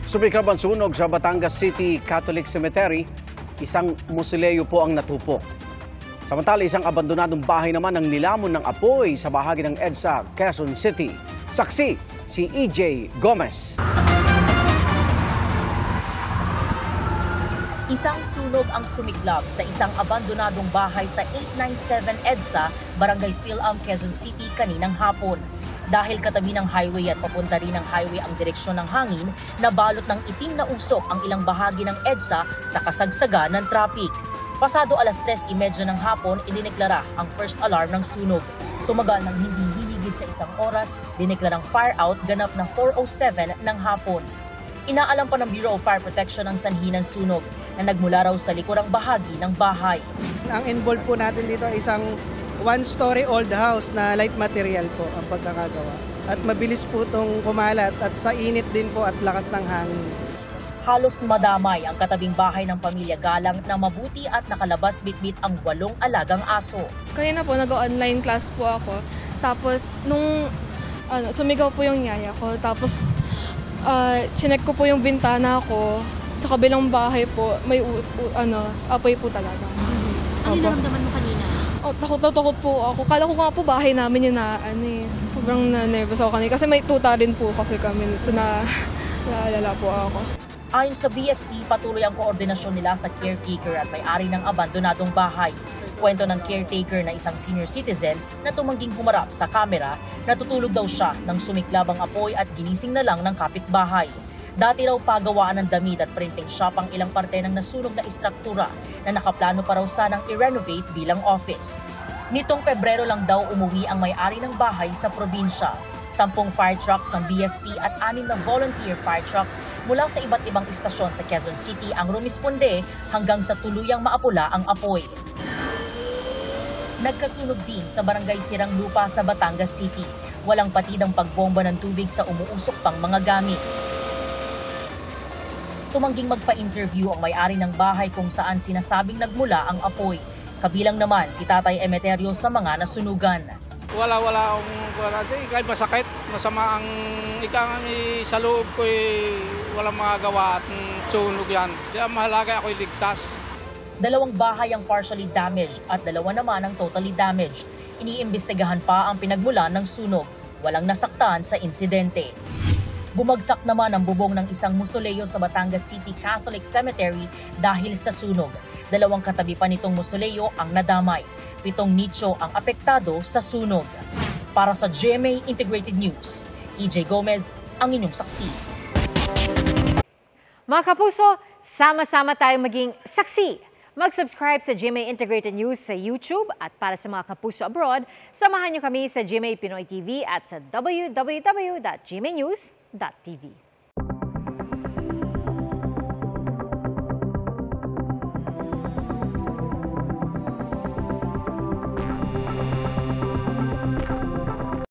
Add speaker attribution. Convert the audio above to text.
Speaker 1: Sumiklab ang sunog sa Batangas City Catholic Cemetery. Isang mausoleo po ang natupok. Samantala, isang abandonadong bahay naman ang nilamon ng apoy sa bahagi ng EDSA, Quezon City. Saksi, si EJ Gomez.
Speaker 2: Isang sunog ang sumiklab sa isang abandonadong bahay sa 897 EDSA, Barangay Phil-Am, Quezon City kaninang hapon. Dahil katabi ng highway at papunta rin ng highway ang direksyon ng hangin, nabalot ng itim na usok ang ilang bahagi ng EDSA sa kasagsagan ng traffic. Pasado alas 3:30 ng hapon, idineklara ang first alarm ng sunog. Tumagal ng hindi hihigit sa isang oras, dineklarang fire out ganap na 4:07 ng hapon. Inaalam pa ng Bureau of Fire Protection ang sanhi ng sunog na nagmula raw sa likurang bahagi ng bahay.
Speaker 3: Ang involved po natin dito ay isang one-story old house na light material po ang pagkakagawa. At mabilis po itong kumalat at sa init din po at lakas ng hangin.
Speaker 2: Halos madamay ang katabing bahay ng pamilya Galang na mabuti at nakalabas bitbit ang 8 alagang aso.
Speaker 4: Kaya na po, nag-online class po ako. Tapos, nung sumigaw po yung yaya ko. Tapos, chinek ko po yung bintana ko. Sa kabilang bahay po, may apoy po talaga.
Speaker 5: Ano yung naramdaman mo kanina?
Speaker 4: Takot po ako. Kala ko nga po bahay namin yun na sobrang nervous ako kanina. Kasi may tuta rin po kasi kami. So, naalala po ako.
Speaker 2: Ayon sa BFP, patuloy ang koordinasyon nila sa caretaker at may-ari ng abandonadong bahay. Kwento ng caretaker na isang senior citizen na tumangging humarap sa kamera, natutulog daw siya nang sumiklab ang apoy at ginising na lang ng kapitbahay. Dati raw pagawaan ng damit at printing shop ang ilang parte ng nasunog na istruktura na nakaplano pa raw sanang i-renovate bilang office. Nitong Pebrero lang daw umuwi ang may-ari ng bahay sa probinsya. 10 fire trucks ng BFP at 6 na volunteer fire trucks mula sa iba't ibang istasyon sa Quezon City ang rumisponde hanggang sa tuluyang maapula ang apoy. Nagkasunog din sa Barangay Sirang Lupa sa Batangas City. Walang patid ang pagbomba ng tubig sa umuusok pang mga gamit. Tumangging magpa-interview ang may-ari ng bahay kung saan sinasabing nagmula ang apoy. Kabilang naman si Tatay Emeterio sa mga nasunugan.
Speaker 6: Wala akong kahit masakit, masama ang sa loob ko walang magagawa at sunog yan. Kaya mahalaga ako ligtas.
Speaker 2: 2 bahay ang partially damaged at 2 naman ang totally damaged. Iniimbestigahan pa ang pinagmulan ng sunog. Walang nasaktan sa insidente. Bumagsak naman ang bubong ng isang mausoleo sa Batangas City Catholic Cemetery dahil sa sunog. 2 katabi pa nitong mausoleo ang nadamay. 7 nicho ang apektado sa sunog. Para sa GMA Integrated News, EJ Gomez ang inyong saksi.
Speaker 5: Mga kapuso, sama-sama tayong maging saksi. Mag-subscribe sa GMA Integrated News sa YouTube at para sa mga kapuso abroad, samahan niyo kami sa GMA Pinoy TV at sa www.gmanews.tv.